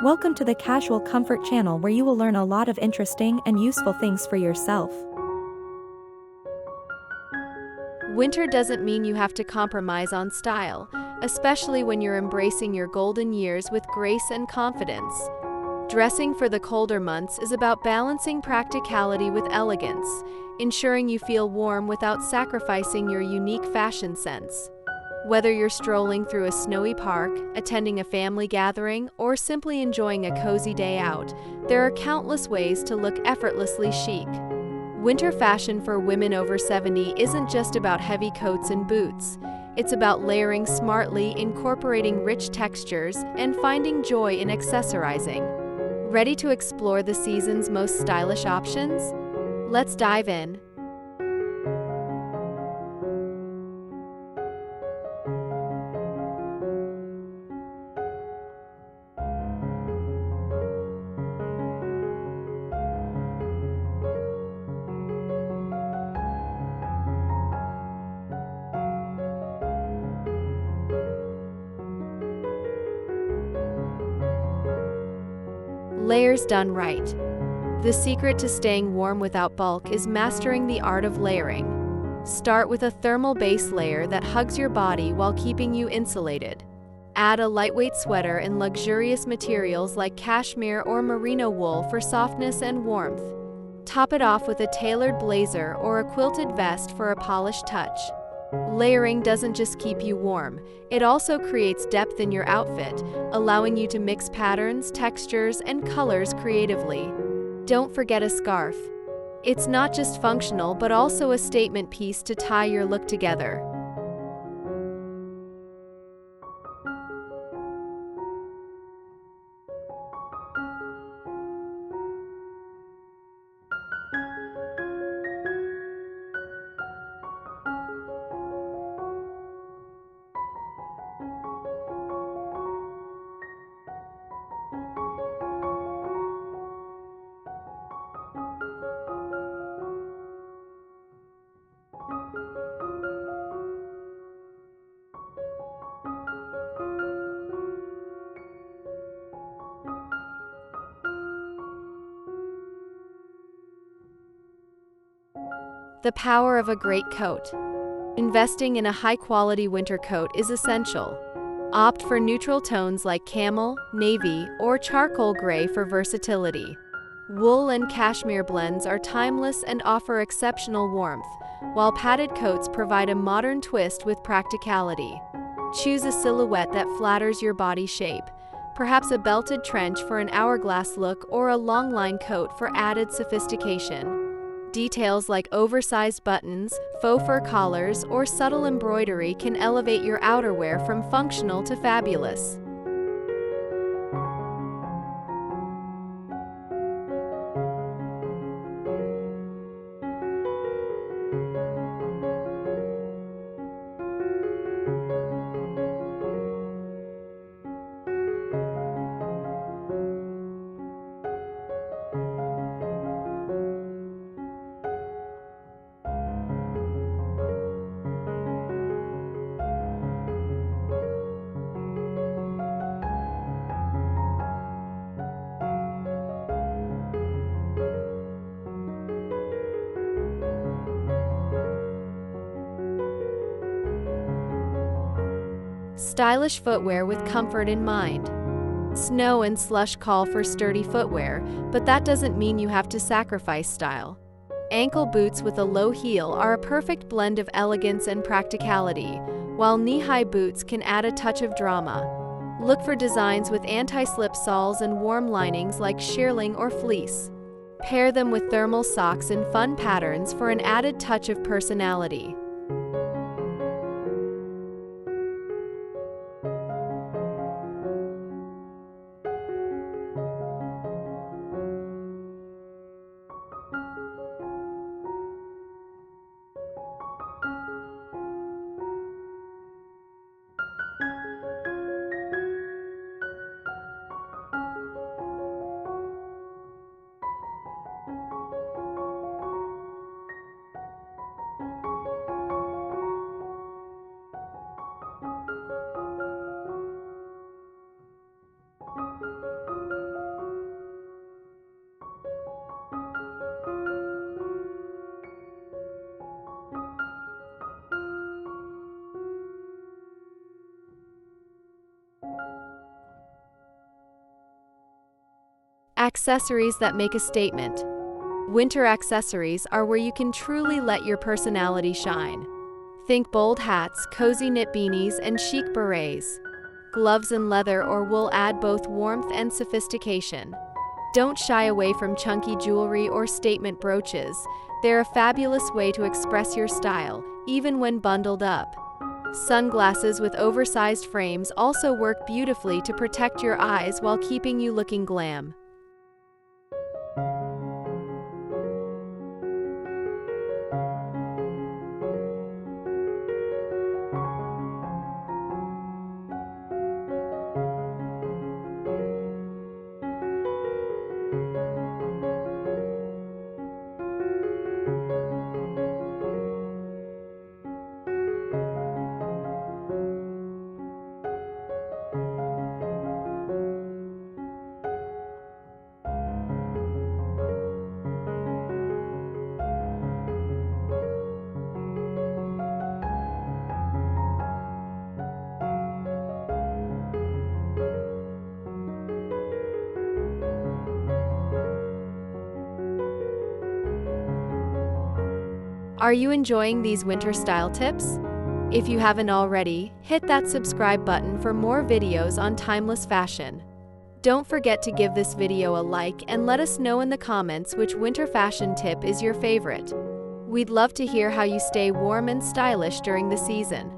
Welcome to the Casual Comfort channel where you will learn a lot of interesting and useful things for yourself. Winter doesn't mean you have to compromise on style, especially when you're embracing your golden years with grace and confidence. Dressing for the colder months is about balancing practicality with elegance, ensuring you feel warm without sacrificing your unique fashion sense. Whether you're strolling through a snowy park, attending a family gathering, or simply enjoying a cozy day out, there are countless ways to look effortlessly chic. Winter fashion for women over 70 isn't just about heavy coats and boots. It's about layering smartly, incorporating rich textures, and finding joy in accessorizing. Ready to explore the season's most stylish options? Let's dive in. Layers done right. The secret to staying warm without bulk is mastering the art of layering. Start with a thermal base layer that hugs your body while keeping you insulated. Add a lightweight sweater and luxurious materials like cashmere or merino wool for softness and warmth. Top it off with a tailored blazer or a quilted vest for a polished touch. Layering doesn't just keep you warm, it also creates depth in your outfit, allowing you to mix patterns, textures, and colors creatively. Don't forget a scarf. It's not just functional but also a statement piece to tie your look together. The power of a great coat. Investing in a high-quality winter coat is essential. Opt for neutral tones like camel, navy, or charcoal gray for versatility. Wool and cashmere blends are timeless and offer exceptional warmth, while padded coats provide a modern twist with practicality. Choose a silhouette that flatters your body shape, perhaps a belted trench for an hourglass look or a long-line coat for added sophistication. Details like oversized buttons, faux fur collars, or subtle embroidery can elevate your outerwear from functional to fabulous. Stylish footwear with comfort in mind. Snow and slush call for sturdy footwear, but that doesn't mean you have to sacrifice style. Ankle boots with a low heel are a perfect blend of elegance and practicality, while knee-high boots can add a touch of drama. Look for designs with anti-slip soles and warm linings like shearling or fleece. Pair them with thermal socks in fun patterns for an added touch of personality. Accessories that make a statement. Winter accessories are where you can truly let your personality shine. Think bold hats, cozy knit beanies, and chic berets. Gloves in leather or wool add both warmth and sophistication. Don't shy away from chunky jewelry or statement brooches. They're a fabulous way to express your style, even when bundled up. Sunglasses with oversized frames also work beautifully to protect your eyes while keeping you looking glam. Are you enjoying these winter style tips? If you haven't already, hit that subscribe button for more videos on timeless fashion. Don't forget to give this video a like and let us know in the comments which winter fashion tip is your favorite. We'd love to hear how you stay warm and stylish during the season.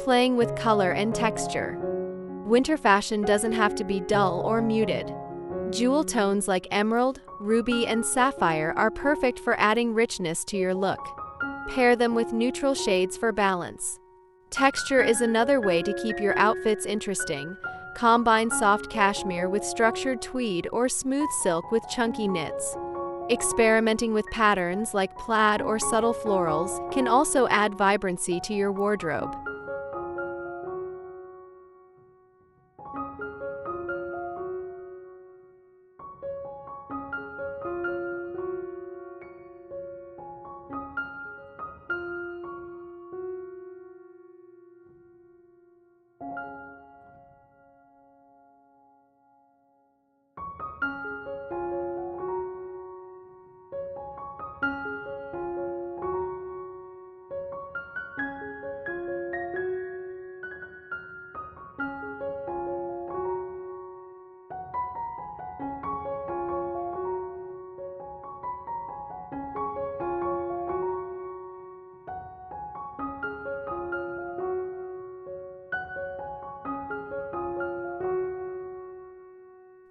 Playing with color and texture. Winter fashion doesn't have to be dull or muted. Jewel tones like emerald, ruby, and sapphire are perfect for adding richness to your look. Pair them with neutral shades for balance. Texture is another way to keep your outfits interesting. Combine soft cashmere with structured tweed or smooth silk with chunky knits. Experimenting with patterns like plaid or subtle florals can also add vibrancy to your wardrobe.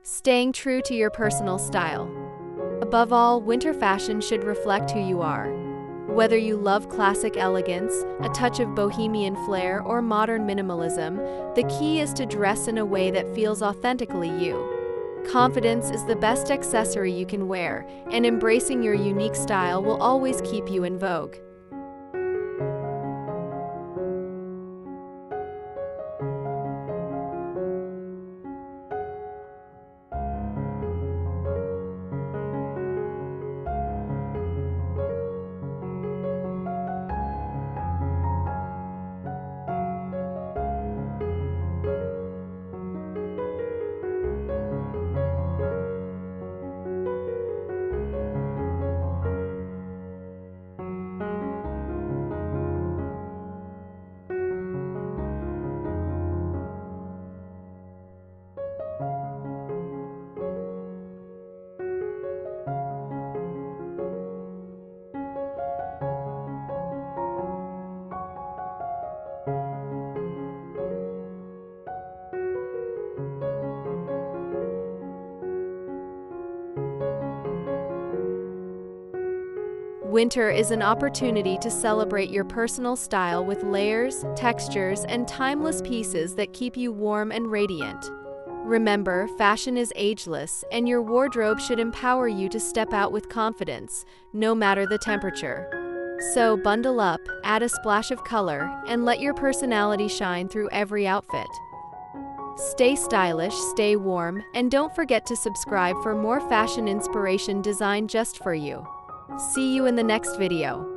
Staying true to your personal style. Above all, winter fashion should reflect who you are. Whether you love classic elegance, a touch of bohemian flair, or modern minimalism, the key is to dress in a way that feels authentically you. Confidence is the best accessory you can wear, and embracing your unique style will always keep you in vogue. Winter is an opportunity to celebrate your personal style with layers, textures, and timeless pieces that keep you warm and radiant. Remember, fashion is ageless, and your wardrobe should empower you to step out with confidence, no matter the temperature. So bundle up, add a splash of color, and let your personality shine through every outfit. Stay stylish, stay warm, and don't forget to subscribe for more fashion inspiration designed just for you. See you in the next video.